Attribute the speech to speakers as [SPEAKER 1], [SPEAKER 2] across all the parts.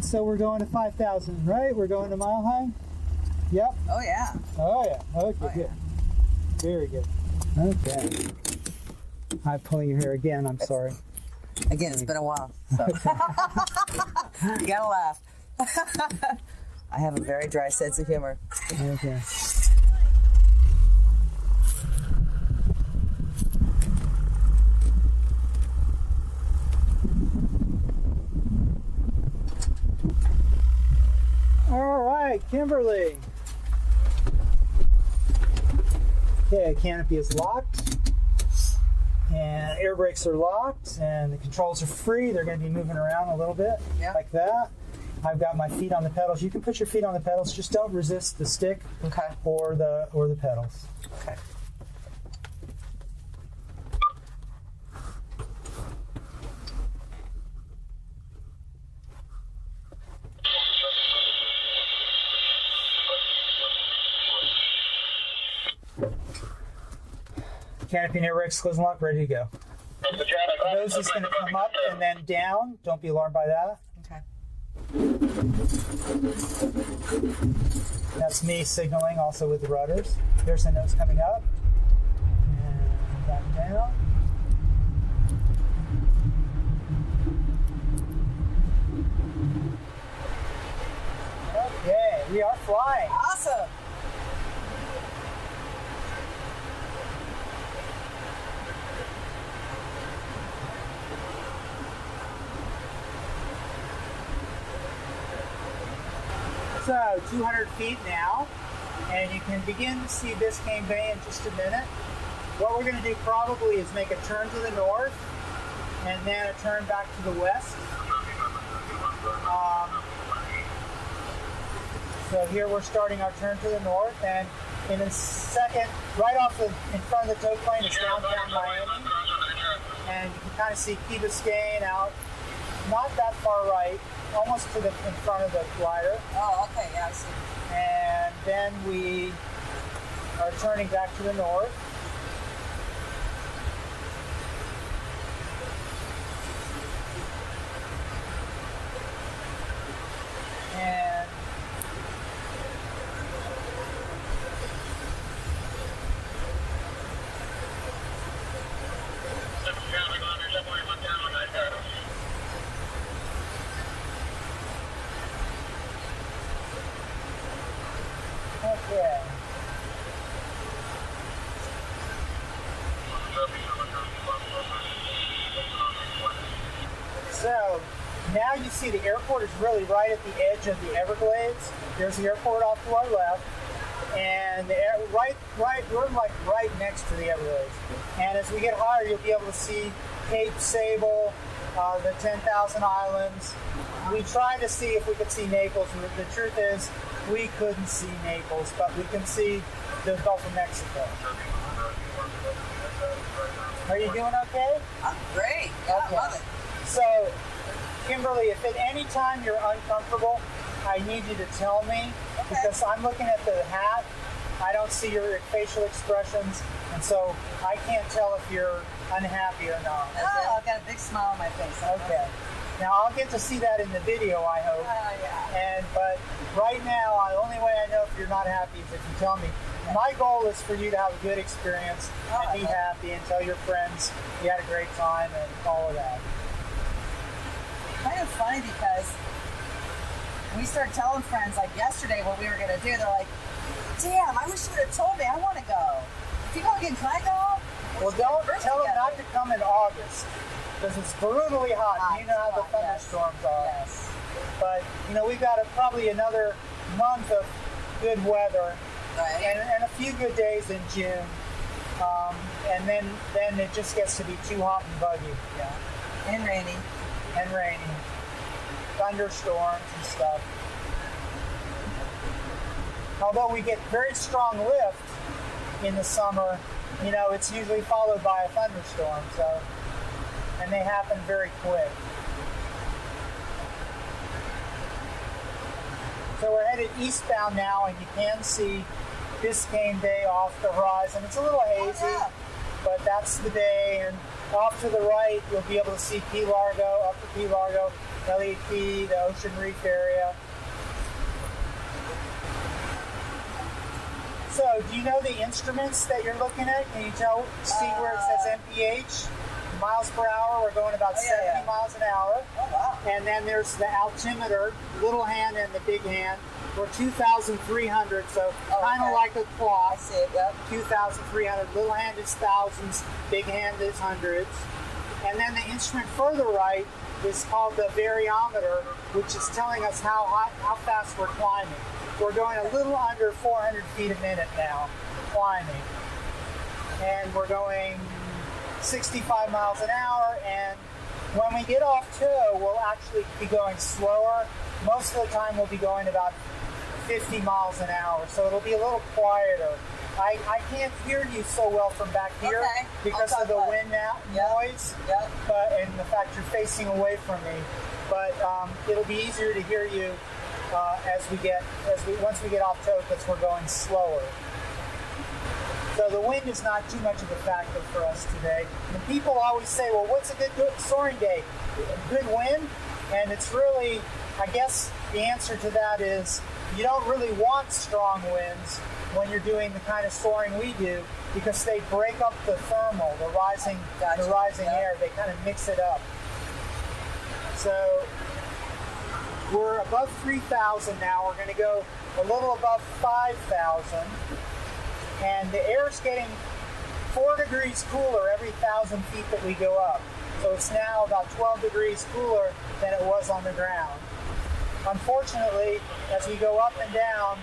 [SPEAKER 1] So we're going to 5,000, right? We're going to mile high? Yep.
[SPEAKER 2] Oh, yeah.
[SPEAKER 1] Oh, yeah. Okay, good. Yeah. Very good. Okay. I'm pulling your hair again. I'm sorry.
[SPEAKER 2] Again, it's been a while. So. You gotta laugh. I have a very dry sense of humor.
[SPEAKER 1] Okay. All right, Kimberly. Okay, canopy is locked, and air brakes are locked, and the controls are free. They're going to be moving around a little bit, like that. I've got my feet on the pedals. You can put your feet on the pedals. Just don't resist the stick or the pedals.
[SPEAKER 2] Okay.
[SPEAKER 1] Canopy and air brakes, close and lock, ready to go. Nose is going to come up and then down. Don't be alarmed by that.
[SPEAKER 2] Okay.
[SPEAKER 1] That's me signaling also with the rudders. There's the nose coming up. And back down. Okay, we are flying.
[SPEAKER 2] Awesome.
[SPEAKER 1] So 200 feet now, and you can begin to see Biscayne Bay in just a minute. What we're going to do probably is make a turn to the north, and then a turn back to the west. So here we're starting our turn to the north, and in a second, right off in front of the tow plane is downtown Miami, and you can kind of see Key Biscayne out, not that far right, almost to the in front of the glider.
[SPEAKER 2] Oh, okay, yeah, I see.
[SPEAKER 1] And then we are turning back to the north. And okay. So now you see the airport is really right at the edge of the Everglades. There's the airport off to our left, and we're like right next to the Everglades. And as we get higher, you'll be able to see Cape Sable, the 10,000 Islands. We tried to see if we could see Naples. The truth is, we couldn't see Naples, but we can see the Gulf of Mexico. Are you doing okay?
[SPEAKER 2] I'm great. Yeah,
[SPEAKER 1] Okay.
[SPEAKER 2] I love it.
[SPEAKER 1] So, Kimberly, if at any time you're uncomfortable, I need you to tell me, because I'm looking at the hat. I don't see your facial expressions, and so I can't tell if you're unhappy or not.
[SPEAKER 2] Oh, I've got a big smile on my face.
[SPEAKER 1] Okay. Now I'll get to see that in the video, I hope.
[SPEAKER 2] Yeah.
[SPEAKER 1] But right now, the only way I know if you're not happy is if you tell me. My goal is for you to have a good experience and be happy and tell your friends you had a great time and all of that.
[SPEAKER 2] Kind of funny because we started telling friends like yesterday what we were going to do. They're like, damn, I wish you would have told me. I want to go. If you go again, can I go?
[SPEAKER 1] Well, don't tell them not to come in August because it's brutally hot. You know how the thunderstorms are.
[SPEAKER 2] Yes.
[SPEAKER 1] But, we've got probably another month of good weather and a few good days in June. And then it just gets to be too hot and buggy.
[SPEAKER 2] Yeah. And rainy.
[SPEAKER 1] And rainy. Thunderstorms and stuff. Although we get very strong lift in the summer, it's usually followed by a thunderstorm, and they happen very quick. So we're headed eastbound now, and you can see Biscayne Bay off the horizon. It's a little hazy, but that's the day, and Off to the right, you'll be able to see Key Largo, Upper Key Largo, Elliott Key, the Ocean Reef area. So, do you know the instruments that you're looking at? Can you see where it says MPH? Miles per hour, we're going about 70 miles an hour.
[SPEAKER 2] Oh, wow.
[SPEAKER 1] And then there's the altimeter, little hand and the big hand. We're 2,300, so kind of like a clock.
[SPEAKER 2] I see it, yep.
[SPEAKER 1] 2,300. Little hand is thousands, big hand is hundreds. And then the instrument further right is called the variometer, which is telling us how fast we're climbing. We're going a little under 400 feet a minute now, climbing. And we're going 65 miles an hour, and when we get off tow, we'll actually be going slower. Most of the time we'll be going about 50 miles an hour, so it'll be a little quieter. I can't hear you so well from back here because of the wind noise, and the fact you're facing away from me. But it'll be easier to hear you once we get off tow, because we're going slower. So the wind is not too much of a factor for us today. And people always say, well, what's a good soaring day? Good wind? And it's really, I guess the answer to that is you don't really want strong winds when you're doing the kind of soaring we do, because they break up the thermal, the rising air. They kind of mix it up. So we're above 3,000 now. We're going to go a little above 5,000. And the air is getting 4 degrees cooler every 1,000 feet that we go up. So it's now about 12 degrees cooler than it was on the ground. Unfortunately, as we go up and down,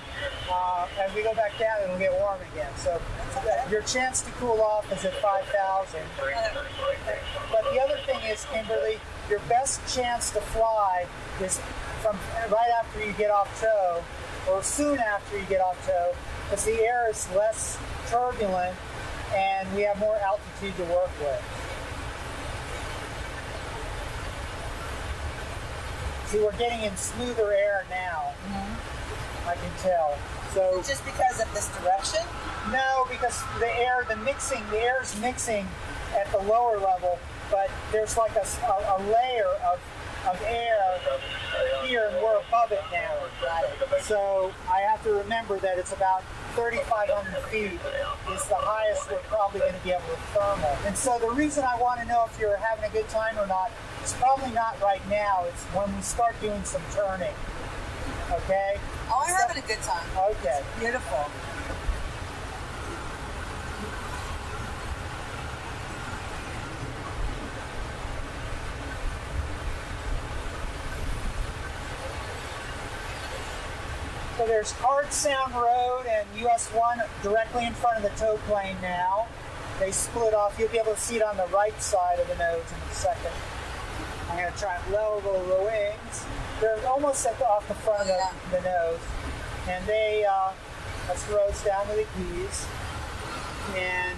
[SPEAKER 1] as we go back down, it'll get warm again. So your chance to cool off is at 5,000. But the other thing is, Kimberly, your best chance to fly is from right after you get off tow, or soon after you get off tow, because the air is less turbulent and we have more altitude to work with. See, we're getting in smoother air now. I can tell. So
[SPEAKER 2] just because of this direction?
[SPEAKER 1] No, because the air is mixing at the lower level, but there's like a layer of air here, and we're above it now. So I have to remember that it's about 3,500 feet is the highest we're probably going to be able to thermal. And so the reason I want to know if you're having a good time or not, it's probably not right now. It's when we start doing some turning. Okay?
[SPEAKER 2] Oh, I'm having a good time.
[SPEAKER 1] Okay.
[SPEAKER 2] It's beautiful.
[SPEAKER 1] So there's Card Sound Road and US 1 directly in front of the tow plane now. They split off. You'll be able to see it on the right side of the nose in a second. I'm going to try and level the wings. They're almost off the front of the nose. And that's the roads down to the Keys. And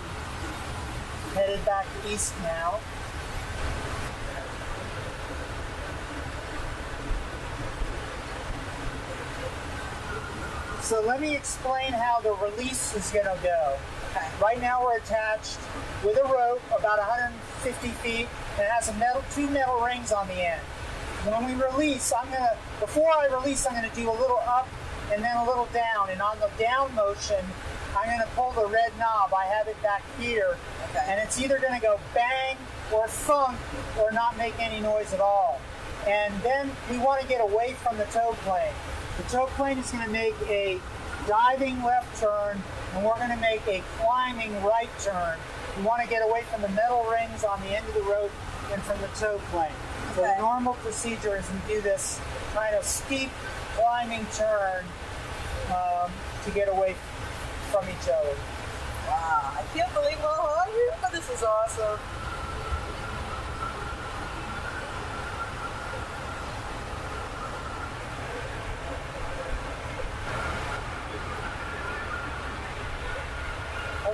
[SPEAKER 1] headed back east now. So let me explain how the release is going to go.
[SPEAKER 2] Okay.
[SPEAKER 1] Right now we're attached with a rope about 150 feet, and it has two metal rings on the end. When we release, before I release, I'm going to do a little up and then a little down. And on the down motion, I'm going to pull the red knob. I have it back here.
[SPEAKER 2] Okay.
[SPEAKER 1] And it's either going to go bang or thunk or not make any noise at all. And then we want to get away from the tow plane. The tow plane is going to make a diving left turn, and we're going to make a climbing right turn. We want to get away from the metal rings on the end of the rope and from the tow plane. So the normal procedure is we do this kind of steep climbing turn to get away from each other.
[SPEAKER 2] Wow, I can't believe how hot you are. This is awesome.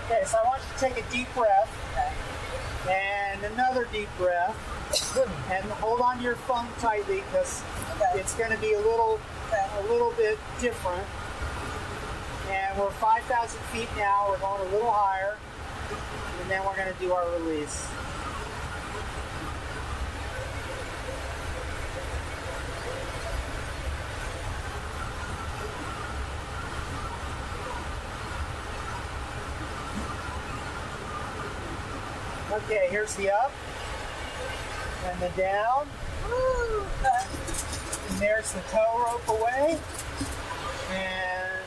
[SPEAKER 1] Okay, so I want you to take a deep breath, and another deep breath, and hold on to your phone tightly because it's going to be a little bit different. And we're 5,000 feet now. We're going a little higher, and then we're going to do our release. Okay, here's the up and the down.
[SPEAKER 2] Woo.
[SPEAKER 1] And there's the tow rope away. And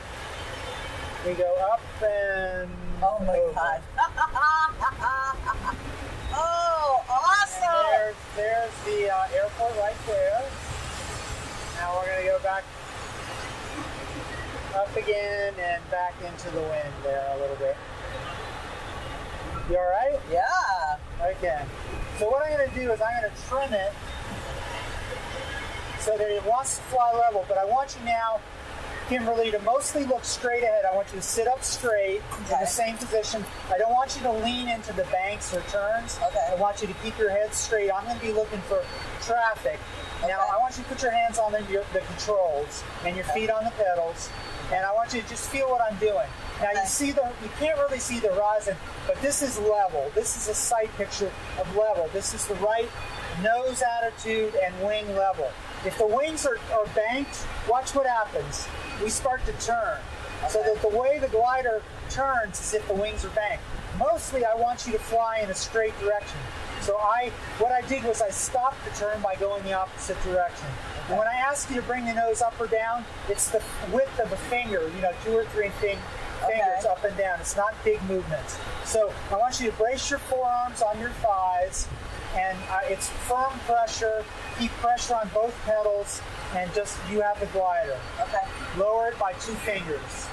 [SPEAKER 1] we go up and
[SPEAKER 2] Oh my
[SPEAKER 1] over.
[SPEAKER 2] God. Oh, awesome.
[SPEAKER 1] And there's the airport right there. Now we're going to go back up again and back into the wind there a little bit. You all right?
[SPEAKER 2] Yeah.
[SPEAKER 1] Okay. So what I'm going to do is I'm going to trim it so that it wants to fly level, but I want you now, Kimberly, to mostly look straight ahead. I want you to sit up straight in the same position. I don't want you to lean into the banks or turns.
[SPEAKER 2] Okay.
[SPEAKER 1] I want you to keep your head straight. I'm going to be looking for traffic. Now, I want you to put your hands on the controls and your feet on the pedals, and I want you to just feel what I'm doing. Now, you can't really see the horizon, but this is level. This is a sight picture of level. This is the right nose attitude and wing level. If the wings are banked, watch what happens. We start to turn. So that the way the glider turns is if the wings are banked. Mostly, I want you to fly in a straight direction. So what I did was I stopped the turn by going the opposite direction. And when I ask you to bring the nose up or down, it's the width of a finger, 2 or 3 fingers up and down. It's not big movements. So I want you to brace your forearms on your thighs, and it's firm pressure. Keep pressure on both pedals, and just you have the glider.
[SPEAKER 2] Okay.
[SPEAKER 1] Lower it by 2 fingers.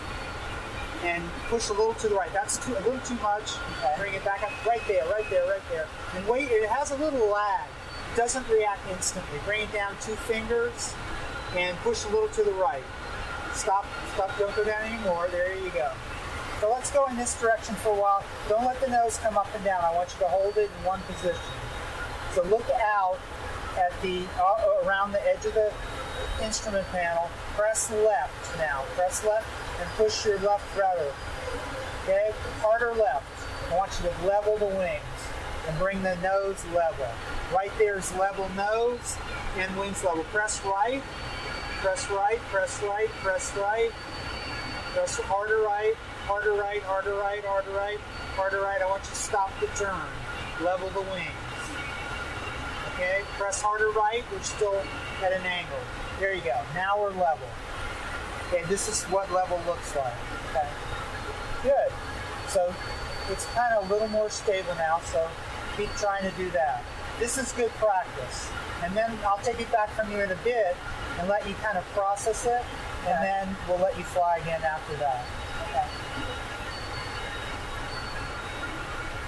[SPEAKER 1] And push a little to the right. That's a little too much. Okay. Bring it back up. Right there, right there, right there. And wait, it has a little lag. It doesn't react instantly. Bring it down 2 fingers and push a little to the right. Stop, don't go down anymore. There you go. So let's go in this direction for a while. Don't let the nose come up and down. I want you to hold it in one position. So look out at around the edge of the instrument panel. Press left now. Press left and push your left rudder. Okay? Harder left. I want you to level the wings and bring the nose level. Right there is level nose and wings level. Press right. Press right. Press right. Press right. Press harder right. Harder right. Harder right. Harder right. Harder right. I want you to stop the turn. Level the wings. Okay? Press harder right. We're still at an angle. There you go. Now we're level. Okay, this is what level looks like. Okay, good. So it's kind of a little more stable now, so keep trying to do that. This is good practice. And then I'll take it back from you in a bit and let you kind of process it, and then we'll let you fly again after that. Okay.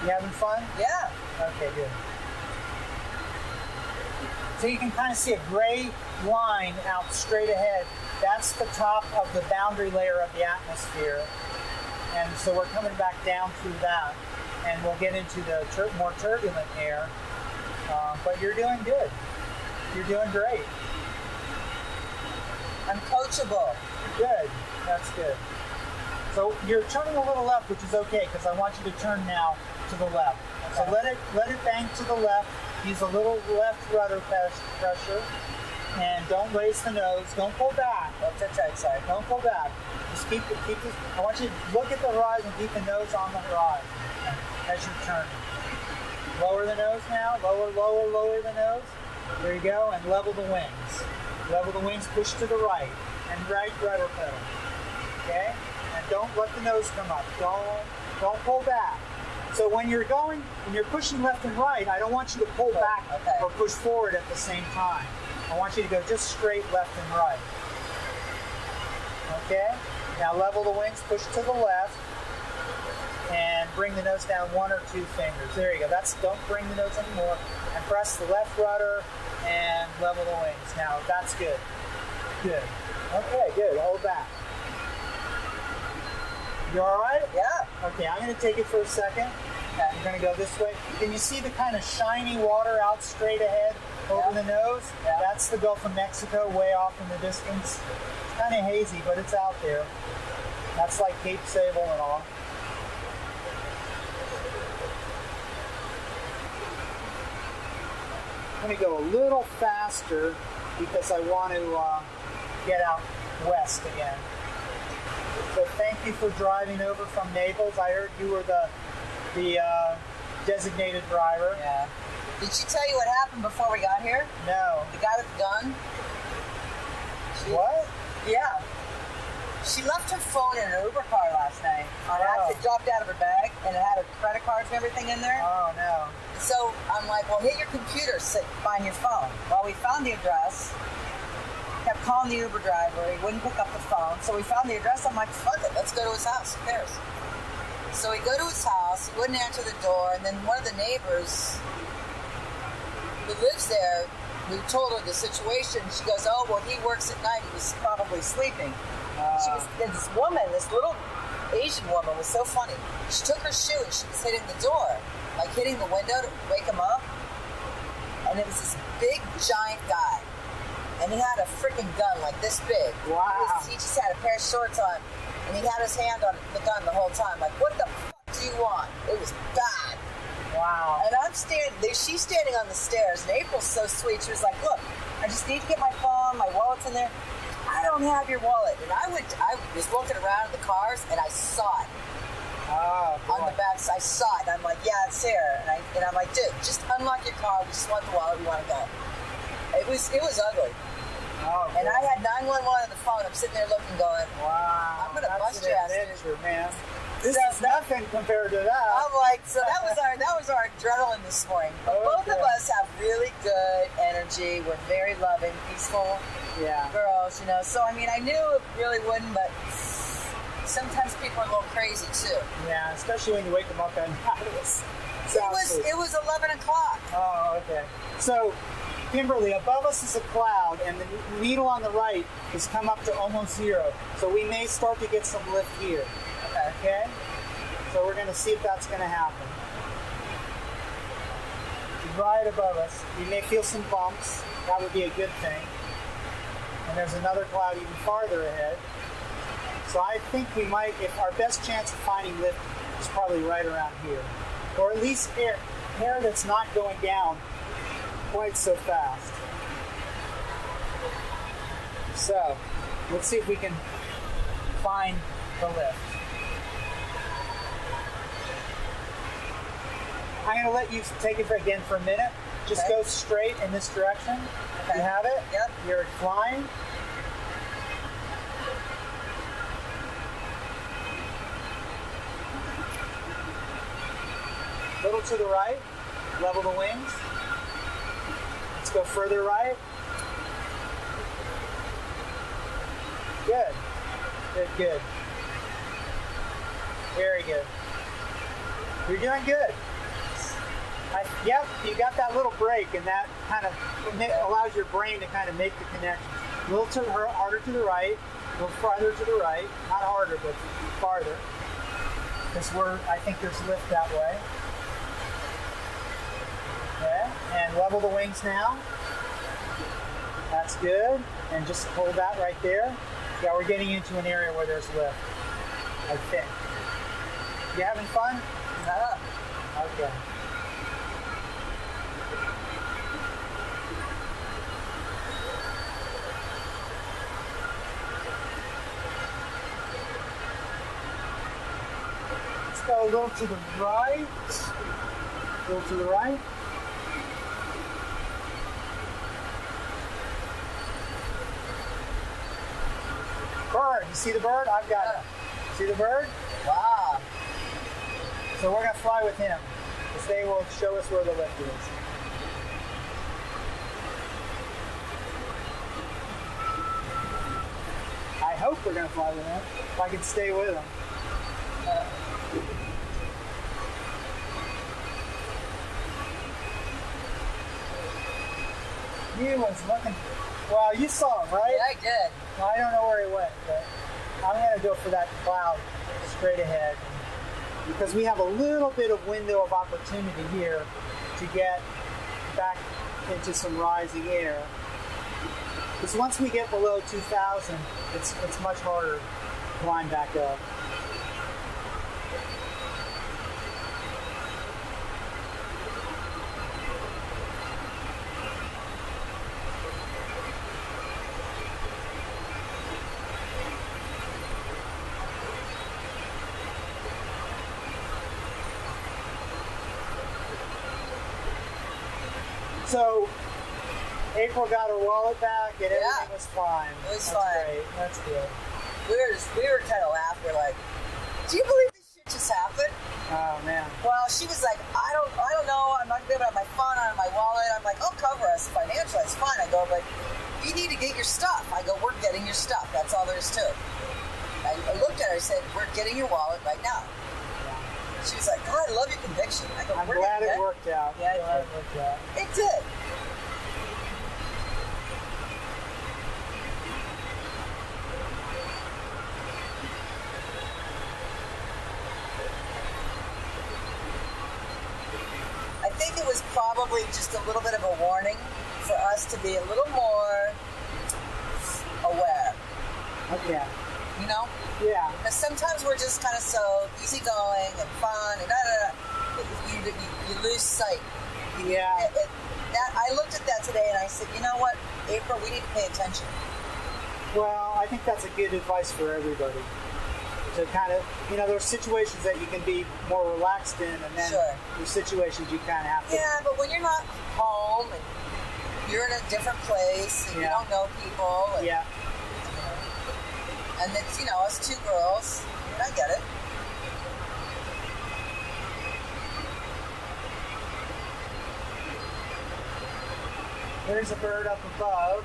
[SPEAKER 1] You having fun?
[SPEAKER 2] Yeah.
[SPEAKER 1] Okay, good. So you can kind of see a gray line out straight ahead. That's the top of the boundary layer of the atmosphere. And so we're coming back down through that, and we'll get into the more turbulent air. But you're doing good. You're doing great.
[SPEAKER 2] I'm coachable.
[SPEAKER 1] Good. That's good. So you're turning a little left, which is okay, because I want you to turn now to the left. Okay. So let it bank to the left. Use a little left rudder pressure, and don't raise the nose. Don't pull back. That's the tight side. Don't pull back. Just keep it. I want you to look at the horizon. Keep the nose on the horizon as you're turning. Lower the nose now. Lower the nose. There you go. And level the wings. Level the wings. Push to the right and right rudder pedal. Okay. And don't let the nose come up. Don't pull back. So when you're pushing left and right, I don't want you to pull back or push forward at the same time. I want you to go just straight left and right. Okay? Now level the wings, push to the left, and bring the nose down 1 or 2 fingers. There you go. Don't bring the nose anymore. And press the left rudder and level the wings. Now that's good. Good. Okay, good. Hold back. You all right?
[SPEAKER 2] Yeah.
[SPEAKER 1] Okay, I'm going to take it for a second. Okay. You're going to go this way. Can you see the kind of shiny water out straight ahead over the nose? Yeah. That's the Gulf of Mexico way off in the distance. It's kind of hazy, but it's out there. That's like Cape Sable and all. I'm going to go a little faster because I want to get out west again. So thank you for driving over from Naples. I heard you were the designated driver.
[SPEAKER 2] Yeah. Did she tell you what happened before we got here?
[SPEAKER 1] No.
[SPEAKER 2] The guy with the gun?
[SPEAKER 1] What?
[SPEAKER 2] Yeah. She left her phone in an Uber car last night. On accident, dropped out of her bag, and it had her credit cards and everything in there.
[SPEAKER 1] Oh, no.
[SPEAKER 2] So I'm like, well, hit your computer, find your phone. Well, we found the address. Kept calling the Uber driver. He wouldn't pick up the phone. So we found the address. I'm like, fuck it, let's go to his house. Who cares? So we go to his house. He wouldn't answer the door. And then one of the neighbors who lives there, we told her the situation. She goes, oh, well, he works at night. He was probably sleeping. This woman, this little Asian woman, was so funny. She took her shoe and she was hitting the door, like hitting the window to wake him up. And it was this big, giant guy. And he had a freaking gun like this big.
[SPEAKER 1] Wow.
[SPEAKER 2] He just had a pair of shorts on. And he had his hand on the gun the whole time. Like, what the fuck do you want? It was bad.
[SPEAKER 1] Wow.
[SPEAKER 2] And I'm standing there. She's standing on the stairs. And April's so sweet. She was like, look, I just need to get my phone. My wallet's in there. I don't have your wallet. And I was looking around at the cars, and I saw it.
[SPEAKER 1] Oh,
[SPEAKER 2] on the back. I saw it. And I'm like, yeah, it's here. And I'm like, dude, just unlock your car. We just want the wallet. We want to go. It was ugly.
[SPEAKER 1] Oh,
[SPEAKER 2] and I had 911 on the phone. I'm sitting there looking, going,
[SPEAKER 1] wow.
[SPEAKER 2] I'm gonna bust your ass, dude.
[SPEAKER 1] Man. This is nothing compared to that.
[SPEAKER 2] I'm like, so that was our adrenaline this morning. But both of us have really good energy. We're very loving, peaceful girls, you know. So I mean, I knew it really wouldn't, but sometimes people are a little crazy too.
[SPEAKER 1] Yeah, especially when you wake them up at night.
[SPEAKER 2] It was 11 o'clock.
[SPEAKER 1] Oh, okay. So, Kimberly, above us is a cloud, and the needle on the right has come up to almost zero. So we may start to get some lift here. Okay? So we're going to see if that's going to happen. Right above us, we may feel some bumps. That would be a good thing. And there's another cloud even farther ahead. So I think we might, if our best chance of finding lift is probably right around here. Or at least air that's not going down quite so fast. So, let's see if we can find the lift. I'm going to let you take it again for a minute. Just go straight in this direction. Okay. You have it?
[SPEAKER 2] Yep.
[SPEAKER 1] You're flying. Little to the right. Level the wings. Let's go further right. Good. Good, good. Very good. You're doing good. Yep, you got that little break, and that kind of allows your brain to kind of make the connection. A little harder to the right, a little farther to the right. Not harder, but farther. Because I think there's lift that way. Okay, and level the wings now. That's good. And just hold that right there. Yeah, we're getting into an area where there's lift, I think. You having fun? Okay. Let's go a little to the right. A little to the right. Bird, you see the bird? I've got it. See the bird?
[SPEAKER 2] Wow.
[SPEAKER 1] So we're going to fly with him, because they will show us where the lift is. I hope we're going to fly with him, if I can stay with him. He was looking... Well, you saw him, right?
[SPEAKER 2] Yeah, I did.
[SPEAKER 1] Well, I don't know where he went, but I'm going to go for that cloud straight ahead, because we have a little bit of window of opportunity here to get back into some rising air. Because once we get below 2,000, it's much harder to climb back up. So April got her wallet back and everything was fine.
[SPEAKER 2] It was
[SPEAKER 1] That's
[SPEAKER 2] fine.
[SPEAKER 1] Great. That's good.
[SPEAKER 2] We were kind of laughing. We're like, do you believe this shit just happened?
[SPEAKER 1] Oh man.
[SPEAKER 2] Well, she was like, I don't know. I'm not gonna be able to have my phone on my wallet. I'm like, I'll cover us financially. It's fine. I go, but you need to get your stuff. I go, we're getting your stuff. That's all there is to it. I looked at her and said, we're getting your wallet right now. She was like, God, I love your conviction. I go,
[SPEAKER 1] I'm glad it worked out.
[SPEAKER 2] Yeah,
[SPEAKER 1] it worked out.
[SPEAKER 2] It did. I think it was probably just a little bit of a warning for us to be a little more aware.
[SPEAKER 1] Okay.
[SPEAKER 2] You know?
[SPEAKER 1] Yeah.
[SPEAKER 2] Because sometimes we're just kind of so easygoing and fun and you lose sight.
[SPEAKER 1] Yeah.
[SPEAKER 2] I looked at that today and I said, you know what, April, we need to pay attention.
[SPEAKER 1] Well, I think that's a good advice for everybody. To kind of, there's situations that you can be more relaxed in, and then there's situations you kind of have to.
[SPEAKER 2] Yeah, but when you're not home and you're in a different place and you don't know people. And, and it's, us two girls. And I get it.
[SPEAKER 1] There's a bird up above.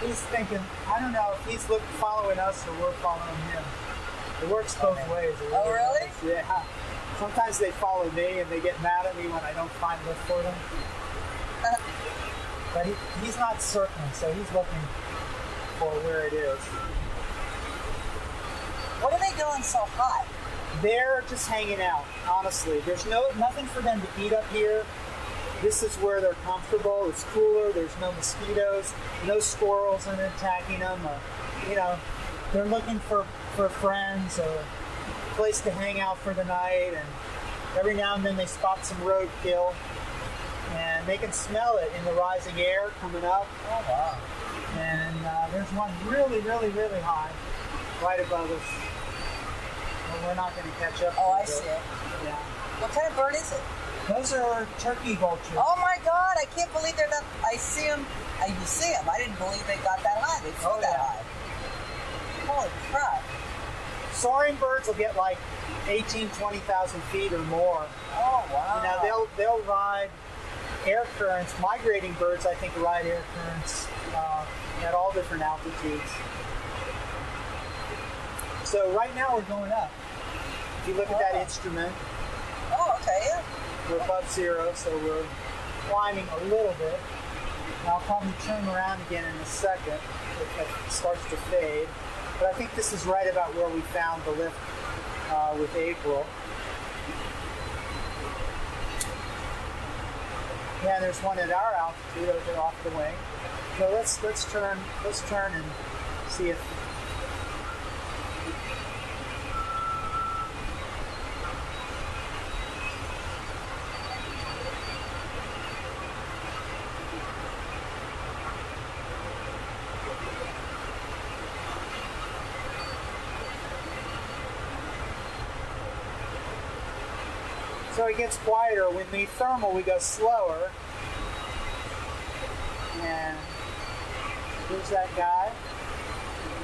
[SPEAKER 1] He's thinking, I don't know if he's following us or we're following him. It works both ways.
[SPEAKER 2] Oh, really?
[SPEAKER 1] Yeah. Sometimes they follow me and they get mad at me when I don't find lift for them. But he's not circling, so he's looking for where it is.
[SPEAKER 2] What are they doing so hot?
[SPEAKER 1] They're just hanging out, honestly. There's nothing for them to eat up here. This is where they're comfortable. It's cooler. There's no mosquitoes, no squirrels attacking them. They're looking for friends or a place to hang out for the night. And every now and then they spot some roadkill, and they can smell it in the rising air coming up.
[SPEAKER 2] Oh wow!
[SPEAKER 1] And there's one really, really, really high, right above us. But we're not going to catch up.
[SPEAKER 2] Oh, I see it.
[SPEAKER 1] Yeah.
[SPEAKER 2] What kind of bird is it?
[SPEAKER 1] Those are turkey vultures.
[SPEAKER 2] Oh my God! I can't believe they're that. I see them. You see them. I didn't believe they got that high. They flew that high. Holy crap!
[SPEAKER 1] Soaring birds will get like 18, 20,000 feet or more.
[SPEAKER 2] Oh wow!
[SPEAKER 1] They'll ride air currents. Migrating birds, I think, ride air currents at all different altitudes. So right now we're going up. If you look at that instrument.
[SPEAKER 2] Oh, okay, yeah.
[SPEAKER 1] We're above zero, so we're climbing a little bit. And I'll probably turn around again in a second if it starts to fade. But I think this is right about where we found the lift with April. Yeah, there's one at our altitude over off the wing. So let's turn and see if. So it gets quieter. When we thermal, we go slower. And here's that guy,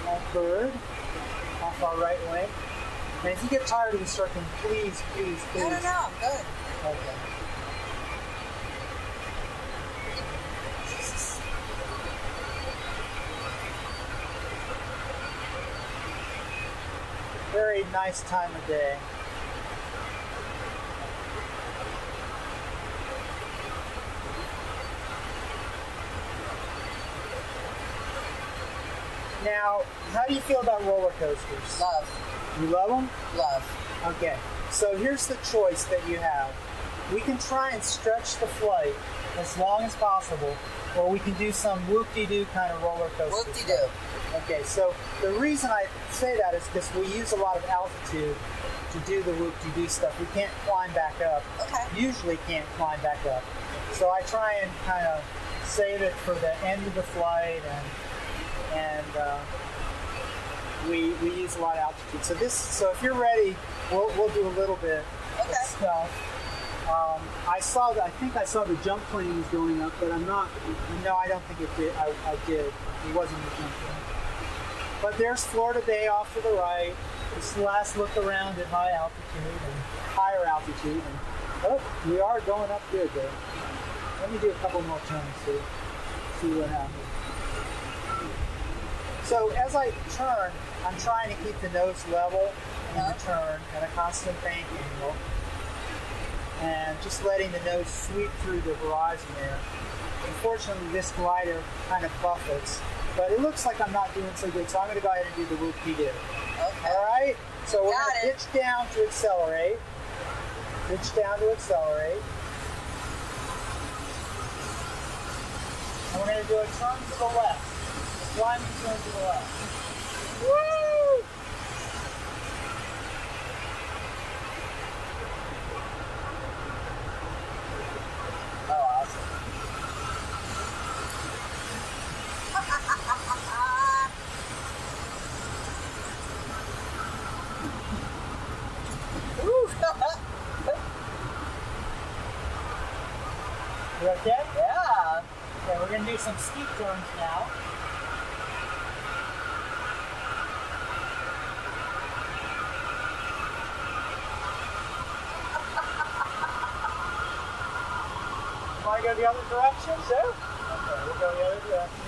[SPEAKER 1] that bird, off our right wing. And if you get tired of the circling, please.
[SPEAKER 2] No, I'm good.
[SPEAKER 1] Okay. Very nice time of day. Now, how do you feel about roller coasters?
[SPEAKER 2] Love.
[SPEAKER 1] You love them?
[SPEAKER 2] Love.
[SPEAKER 1] Okay, so here's the choice that you have. We can try and stretch the flight as long as possible, or we can do some whoop-de-doo kind of roller coaster.
[SPEAKER 2] Whoop-de-doo.
[SPEAKER 1] Okay, so the reason I say that is because we use a lot of altitude to do the whoop-de-doo stuff. We can't climb back up.
[SPEAKER 2] Okay.
[SPEAKER 1] Usually can't climb back up. So I try and kind of save it for the end of the flight and we use a lot of altitude. So if you're ready, we'll do a little bit of stuff. I think I saw the jump planes going up, but I'm not. No, I don't think it did. I did. It wasn't the jump plane. But there's Florida Bay off to the right. This last look around at high altitude and higher altitude. And, we are going up good there. Let me do a couple more turns to see what happens. So as I turn, I'm trying to keep the nose level in the turn at a constant bank angle. And just letting the nose sweep through the horizon there. Unfortunately, this glider kind of buffets, but it looks like I'm not doing so good, so I'm going to go ahead and do the whoop-de-doo. Okay. All right? So we're going to pitch down to accelerate. Pitch down to accelerate. And we're going to do a turn to the left. A climbing turn to the left. Woo! You okay? Yeah. Okay, we're going to do some steep turns now. You want to go the other direction? Sure. Okay, we'll go the other direction.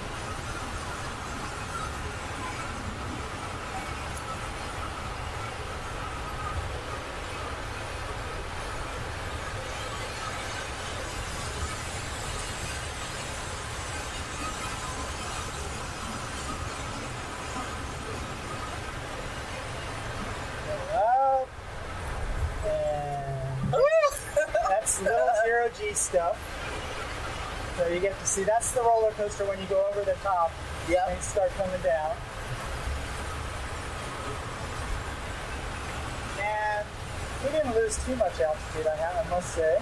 [SPEAKER 1] Little zero G stuff. So you get to see that's the roller coaster when you go over the top. Yeah. Things start coming down. And we didn't lose too much altitude, I must say.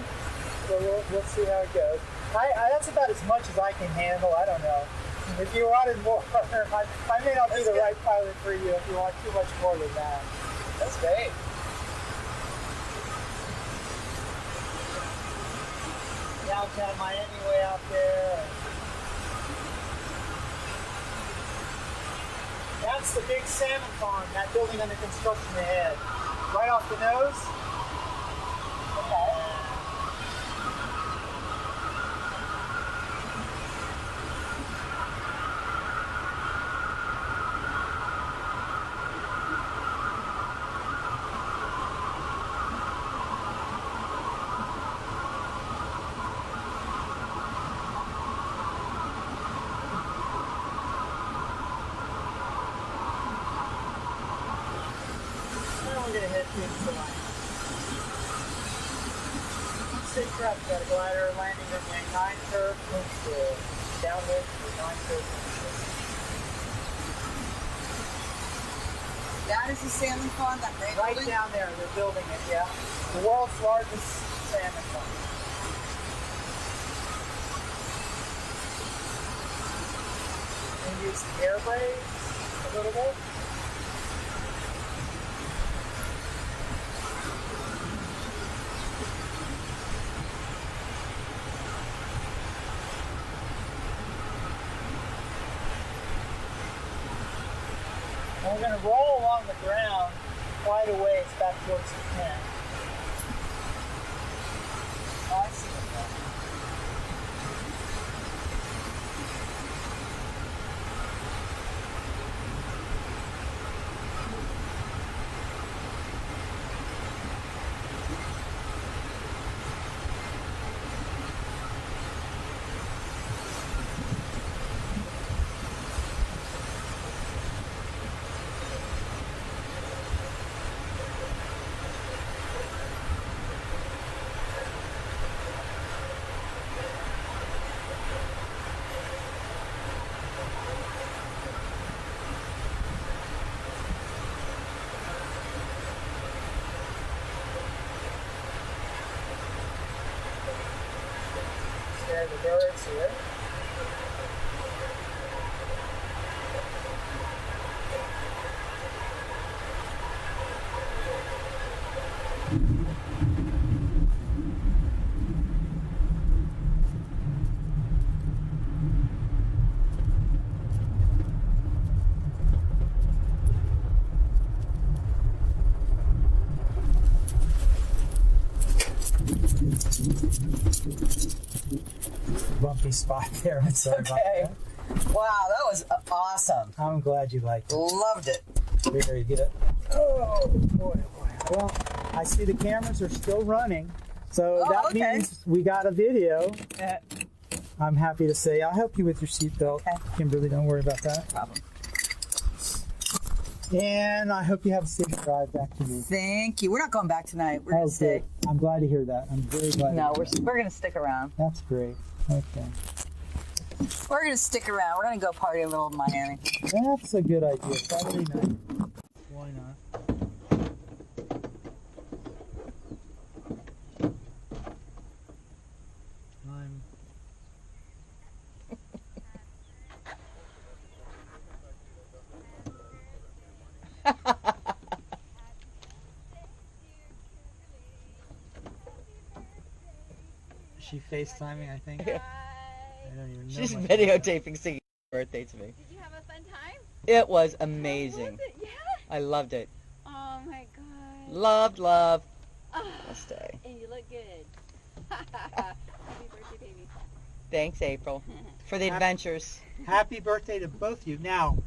[SPEAKER 1] So we'll see how it goes. That's about as much as I can handle. I don't know. If you wanted more, I may not be the right pilot for you if you want too much more than that. That's great. Downtown Miami way out there. That's the big salmon farm, that building under construction ahead. Right off the nose. Okay. Safe trap, got a glider, landing runway 9 curve, Homestead. Downwind for 9 curve, Homestead.
[SPEAKER 2] That is the salmon farm that they're
[SPEAKER 1] right building? Down there, they're building it, yeah. The world's largest salmon farm. And use the air brakes a little bit. And we're going to roll along the ground quite a ways back towards the tent. Oh, I see it now. There are the birds here. Bumpy spot there. Sorry about
[SPEAKER 2] Okay.
[SPEAKER 1] that.
[SPEAKER 2] Wow, that was awesome.
[SPEAKER 1] I'm glad you liked it.
[SPEAKER 2] Loved it.
[SPEAKER 1] Here, you get it. Oh, boy, boy. Well, I see the cameras are still running. So
[SPEAKER 2] Oh,
[SPEAKER 1] that
[SPEAKER 2] okay.
[SPEAKER 1] means we got a video.
[SPEAKER 2] Yeah.
[SPEAKER 1] I'm happy to say I'll help you with your seatbelt.
[SPEAKER 2] Okay.
[SPEAKER 1] Kimberly, don't worry about that.
[SPEAKER 2] Problem.
[SPEAKER 1] And I hope you have a safe drive back to me.
[SPEAKER 2] Thank you. We're not going back tonight. We're gonna stay.
[SPEAKER 1] Good. I'm glad to hear that. I'm very glad.
[SPEAKER 2] No,
[SPEAKER 1] to hear
[SPEAKER 2] we're gonna stick around.
[SPEAKER 1] that. That's great. Okay.
[SPEAKER 2] We're gonna stick around. We're gonna go party a little in Miami.
[SPEAKER 1] That's a good idea. Saturday night. Why not? I'm Is she FaceTiming, I think?
[SPEAKER 3] Hi.
[SPEAKER 1] I don't even know.
[SPEAKER 4] She's
[SPEAKER 1] much
[SPEAKER 4] videotaping singing birthday to me.
[SPEAKER 3] Did you have a fun time?
[SPEAKER 4] It was
[SPEAKER 3] How
[SPEAKER 4] amazing.
[SPEAKER 3] was it? Yeah.
[SPEAKER 4] I loved it.
[SPEAKER 3] Oh my god.
[SPEAKER 4] Loved, love.
[SPEAKER 3] Oh,
[SPEAKER 4] I'll stay.
[SPEAKER 3] and you look good. Happy birthday, baby.
[SPEAKER 4] Thanks, April, for the adventures.
[SPEAKER 1] Happy birthday to both of you. Now,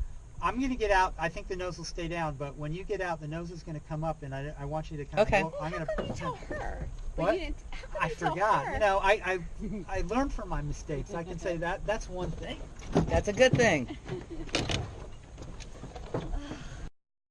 [SPEAKER 1] I'm going to get out. I think the nose will stay down, but when you get out, the nose is going to come up, and I want you to kind
[SPEAKER 4] Okay.
[SPEAKER 1] of. I'm going
[SPEAKER 3] How come you
[SPEAKER 1] to.
[SPEAKER 3] tell her?
[SPEAKER 1] What?
[SPEAKER 3] But you didn't, how come
[SPEAKER 1] I
[SPEAKER 3] you tell
[SPEAKER 1] forgot.
[SPEAKER 3] her?
[SPEAKER 1] You know, I learned from my mistakes. I can say that. That's one thing.
[SPEAKER 4] That's a good thing.